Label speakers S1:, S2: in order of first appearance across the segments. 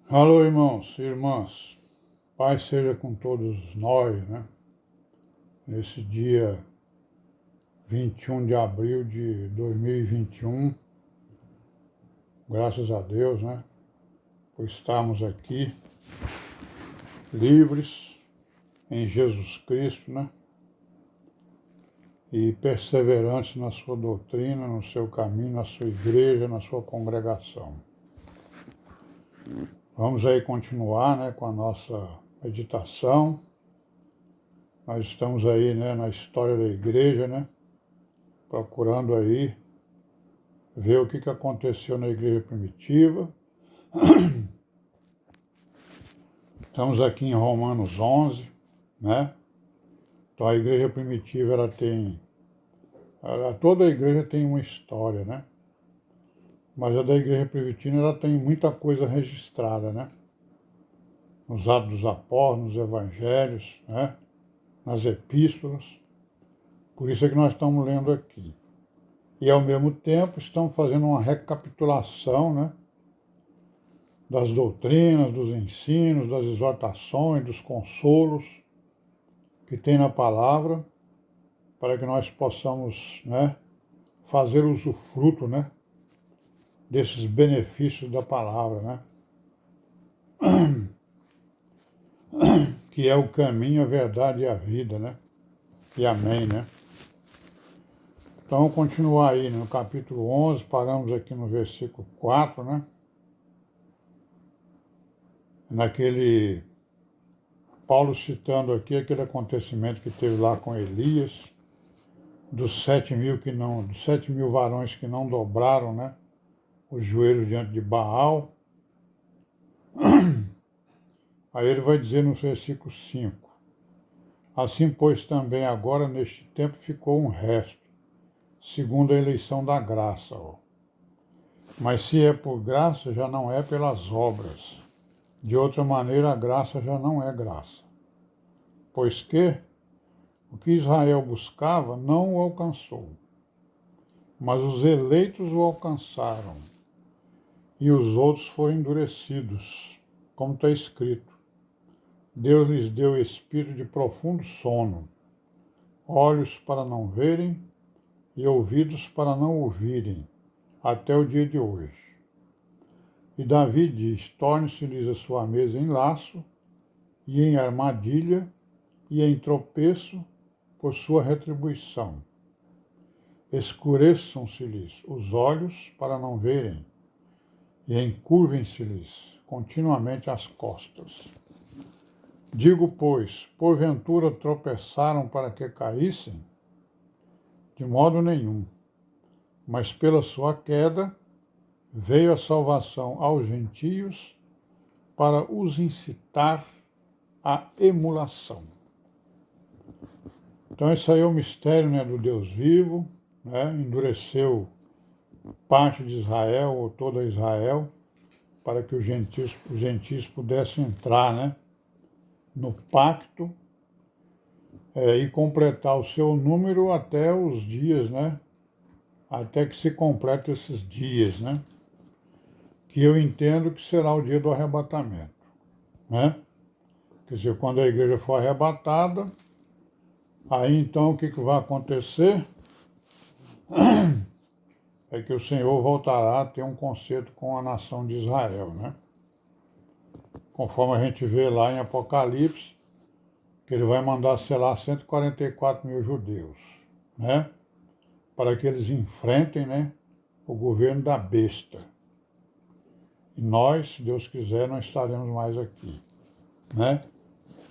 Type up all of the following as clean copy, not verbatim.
S1: Alô, irmãos e irmãs, paz seja com todos nós, né? Nesse dia 21 de abril de 2021, graças a Deus, né? Por estarmos aqui livres em Jesus Cristo, né? E perseverantes na sua doutrina, no seu caminho, na sua igreja, na sua congregação. Vamos aí continuar, né, com a nossa meditação. Nós estamos aí, né, na história da igreja, né? Procurando aí ver o que aconteceu na igreja primitiva. Estamos aqui em Romanos 11, né? Então a igreja primitiva, toda a igreja tem uma história, né? Mas a da igreja primitiva, ela tem muita coisa registrada, né? Nos Atos dos Apóstolos, nos Evangelhos, né? Nas epístolas. Por isso é que nós estamos lendo aqui. E ao mesmo tempo estamos fazendo uma recapitulação, né? Das doutrinas, dos ensinos, das exortações, dos consolos que tem na palavra, para que nós possamos, né, fazer usufruto, né, desses benefícios da palavra, né, que é o caminho, a verdade e a vida, né, e amém, né. Então, vamos continuar aí, né, no capítulo 11, paramos aqui no versículo 4, né, naquele, Paulo citando aqui aquele acontecimento que teve lá com Elias, dos 7.000 varões que não dobraram, né, os joelhos diante de Baal. Aí ele vai dizer no versículo 5, assim, pois, também agora neste tempo ficou um resto, segundo a eleição da graça. Mas se é por graça, já não é pelas obras. De outra maneira, a graça já não é graça. Pois que o que Israel buscava não o alcançou, mas os eleitos o alcançaram, e os outros foram endurecidos, como está escrito. Deus lhes deu espírito de profundo sono, olhos para não verem e ouvidos para não ouvirem, até o dia de hoje. E Davi diz, torne-se-lhes a sua mesa em laço, e em armadilha, e em tropeço, por sua retribuição. Escureçam-se-lhes os olhos para não verem, e encurvem-se-lhes continuamente as costas. Digo, pois, porventura tropeçaram para que caíssem? De modo nenhum, mas pela sua queda veio a salvação aos gentios para os incitar à emulação. Então esse aí é o mistério, né, do Deus vivo, né, endureceu parte de Israel, ou toda Israel, para que os gentios pudessem entrar, né, no pacto e completar o seu número até os dias, né, até que se complete esses dias, né, que eu entendo que será o dia do arrebatamento, né? Quer dizer, quando a igreja for arrebatada, aí então o que vai acontecer é que o Senhor voltará a ter um concerto com a nação de Israel, né? Conforme a gente vê lá em Apocalipse, que ele vai mandar selar 144.000 judeus, né? Para que eles enfrentem, né, o governo da besta. E nós, se Deus quiser, não estaremos mais aqui, né?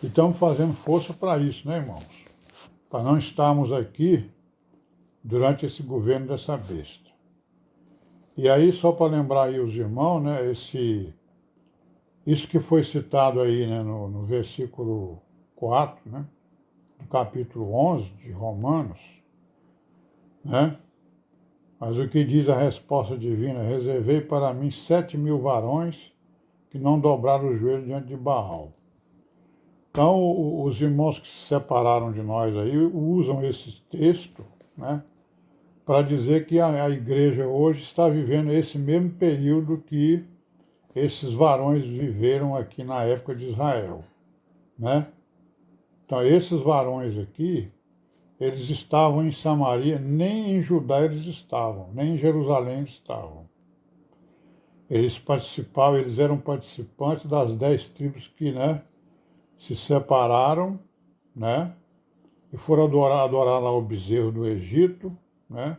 S1: E estamos fazendo força para isso, né, irmãos? Para não estarmos aqui durante esse governo dessa besta. E aí, só para lembrar aí os irmãos, né, isso que foi citado aí, né, no versículo 4, né, do capítulo 11 de Romanos, né? Mas o que diz a resposta divina? Reservei para mim 7.000 varões que não dobraram o joelho diante de Baal. Então, os irmãos que se separaram de nós aí usam esse texto, né, para dizer que a igreja hoje está vivendo esse mesmo período que esses varões viveram aqui na época de Israel, né? Então, esses varões aqui, eles estavam em Samaria, nem em Judá eles estavam, nem em Jerusalém eles estavam. Eles participavam, eles eram participantes das 10 tribos que, né, se separaram, né, e foram adorar lá o bezerro do Egito, né,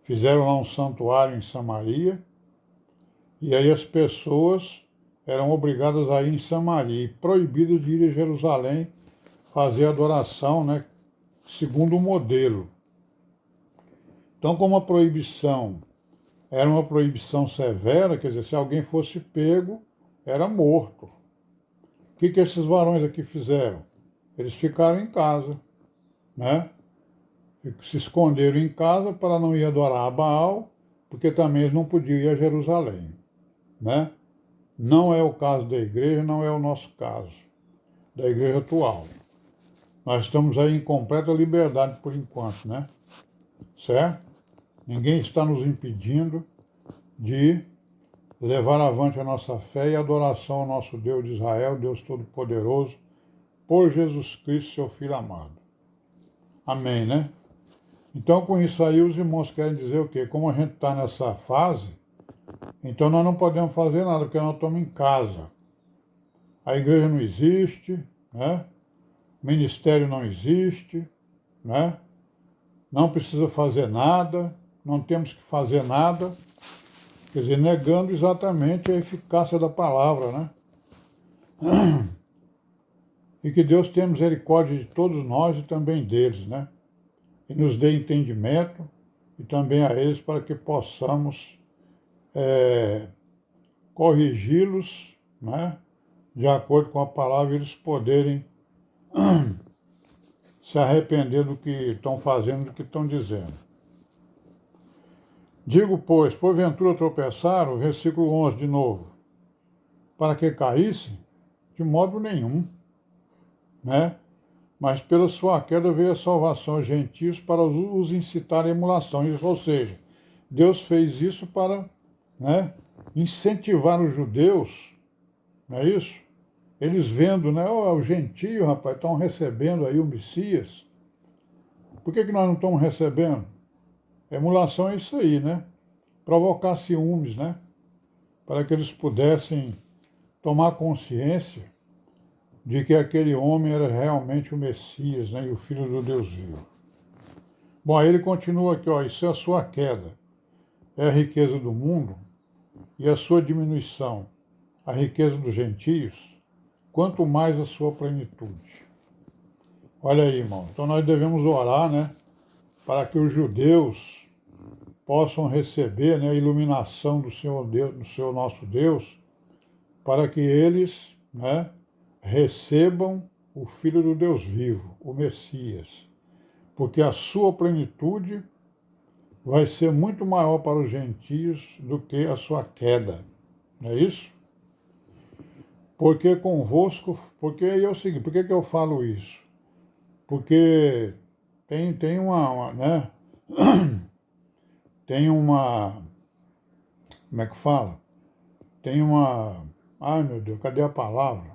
S1: fizeram lá um santuário em Samaria, e aí as pessoas eram obrigadas a ir em Samaria e proibidas de ir a Jerusalém fazer adoração, né, segundo o modelo. Então, como a proibição era uma proibição severa, quer dizer, se alguém fosse pego, era morto. O que esses varões aqui fizeram? Eles ficaram em casa, né? Se esconderam em casa para não ir adorar a Baal, porque também eles não podiam ir a Jerusalém, né? Não é o caso da igreja, não é o nosso caso, da igreja atual. Nós estamos aí em completa liberdade por enquanto, né? Certo? Ninguém está nos impedindo de levar avante a nossa fé e adoração ao nosso Deus de Israel, Deus Todo-Poderoso, por Jesus Cristo, seu Filho amado. Amém, né? Então, com isso aí, os irmãos querem dizer o quê? Como a gente está nessa fase, então nós não podemos fazer nada, porque nós estamos em casa. A igreja não existe, né? O ministério não existe, né? Não precisa fazer nada, não temos que fazer nada, quer dizer, negando exatamente a eficácia da palavra, né? E que Deus tenha misericórdia de todos nós e também deles, né? E nos dê entendimento e também a eles para que possamos corrigi-los, né? De acordo com a palavra, eles poderem se arrepender do que estão fazendo, do que estão dizendo. Digo, pois, porventura tropeçaram, versículo 11 de novo, para que caíssem? De modo nenhum, né? Mas pela sua queda veio a salvação aos gentios para os incitar à emulação. Isso, ou seja, Deus fez isso para, né, incentivar os judeus, não é isso? Eles vendo, né, oh, os gentios, rapaz, estão recebendo aí o Messias. Por que nós não estamos recebendo? Emulação é isso aí, né? Provocar ciúmes, né? Para que eles pudessem tomar consciência de que aquele homem era realmente o Messias, né, e o Filho do Deus vivo. Bom, aí ele continua aqui, ó, isso é a sua queda, é a riqueza do mundo e a sua diminuição, a riqueza dos gentios, quanto mais a sua plenitude. Olha aí, irmão, então nós devemos orar, né, para que os judeus possam receber, né, a iluminação do Senhor Deus, do seu nosso Deus, para que eles, né, recebam o Filho do Deus vivo, o Messias, porque a sua plenitude vai ser muito maior para os gentios do que a sua queda, não é isso? Porque convosco, porque aí é o seguinte, por que eu falo isso? Porque tem uma, né, tem uma, como é que fala? Tem uma, ai meu Deus, cadê a palavra?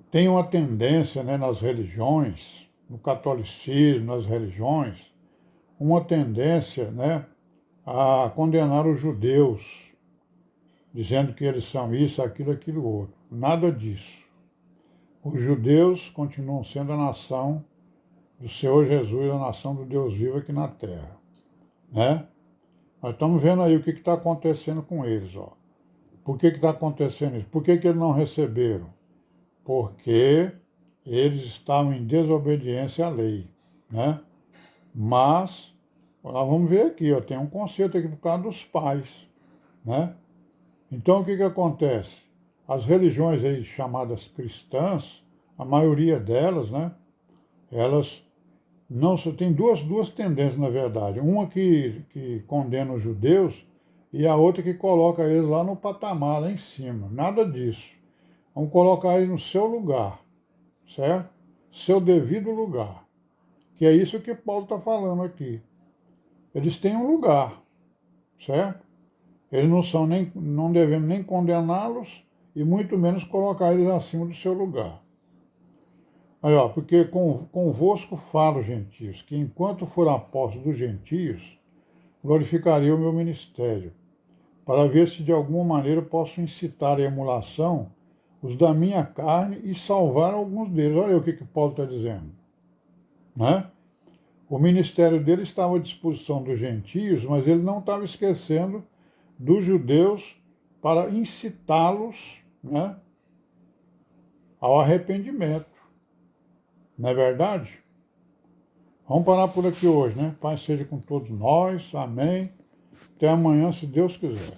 S1: Tem uma tendência, né, nas religiões, no catolicismo, nas religiões, uma tendência, né, a condenar os judeus, dizendo que eles são isso, aquilo, aquilo outro. Nada disso. Os judeus continuam sendo a nação do Senhor Jesus, a nação do Deus vivo aqui na terra, né? Nós estamos vendo aí o que está acontecendo com eles, ó. Por que está acontecendo isso? Por que eles não receberam? Porque eles estavam em desobediência à lei, né? Mas, nós vamos ver aqui, ó, tem um conceito aqui por causa dos pais, né? Então, o que acontece? As religiões aí chamadas cristãs, a maioria delas, né? Elas não só tem duas tendências, na verdade. Uma que condena os judeus e a outra que coloca eles lá no patamar, lá em cima. Nada disso. Vamos colocar eles no seu lugar, certo? Seu devido lugar. Que é isso que Paulo está falando aqui. Eles têm um lugar, certo? Eles não devemos nem condená-los e muito menos colocar eles acima do seu lugar. Aí, ó, porque convosco falo, gentios, que enquanto for apóstolo dos gentios, glorificarei o meu ministério, para ver se de alguma maneira posso incitar a emulação os da minha carne e salvar alguns deles. Olha aí o que Paulo está dizendo, né? O ministério dele estava à disposição dos gentios, mas ele não estava esquecendo dos judeus para incitá-los, né, ao arrependimento. Não é verdade? Vamos parar por aqui hoje, né? Paz seja com todos nós. Amém. Até amanhã, se Deus quiser.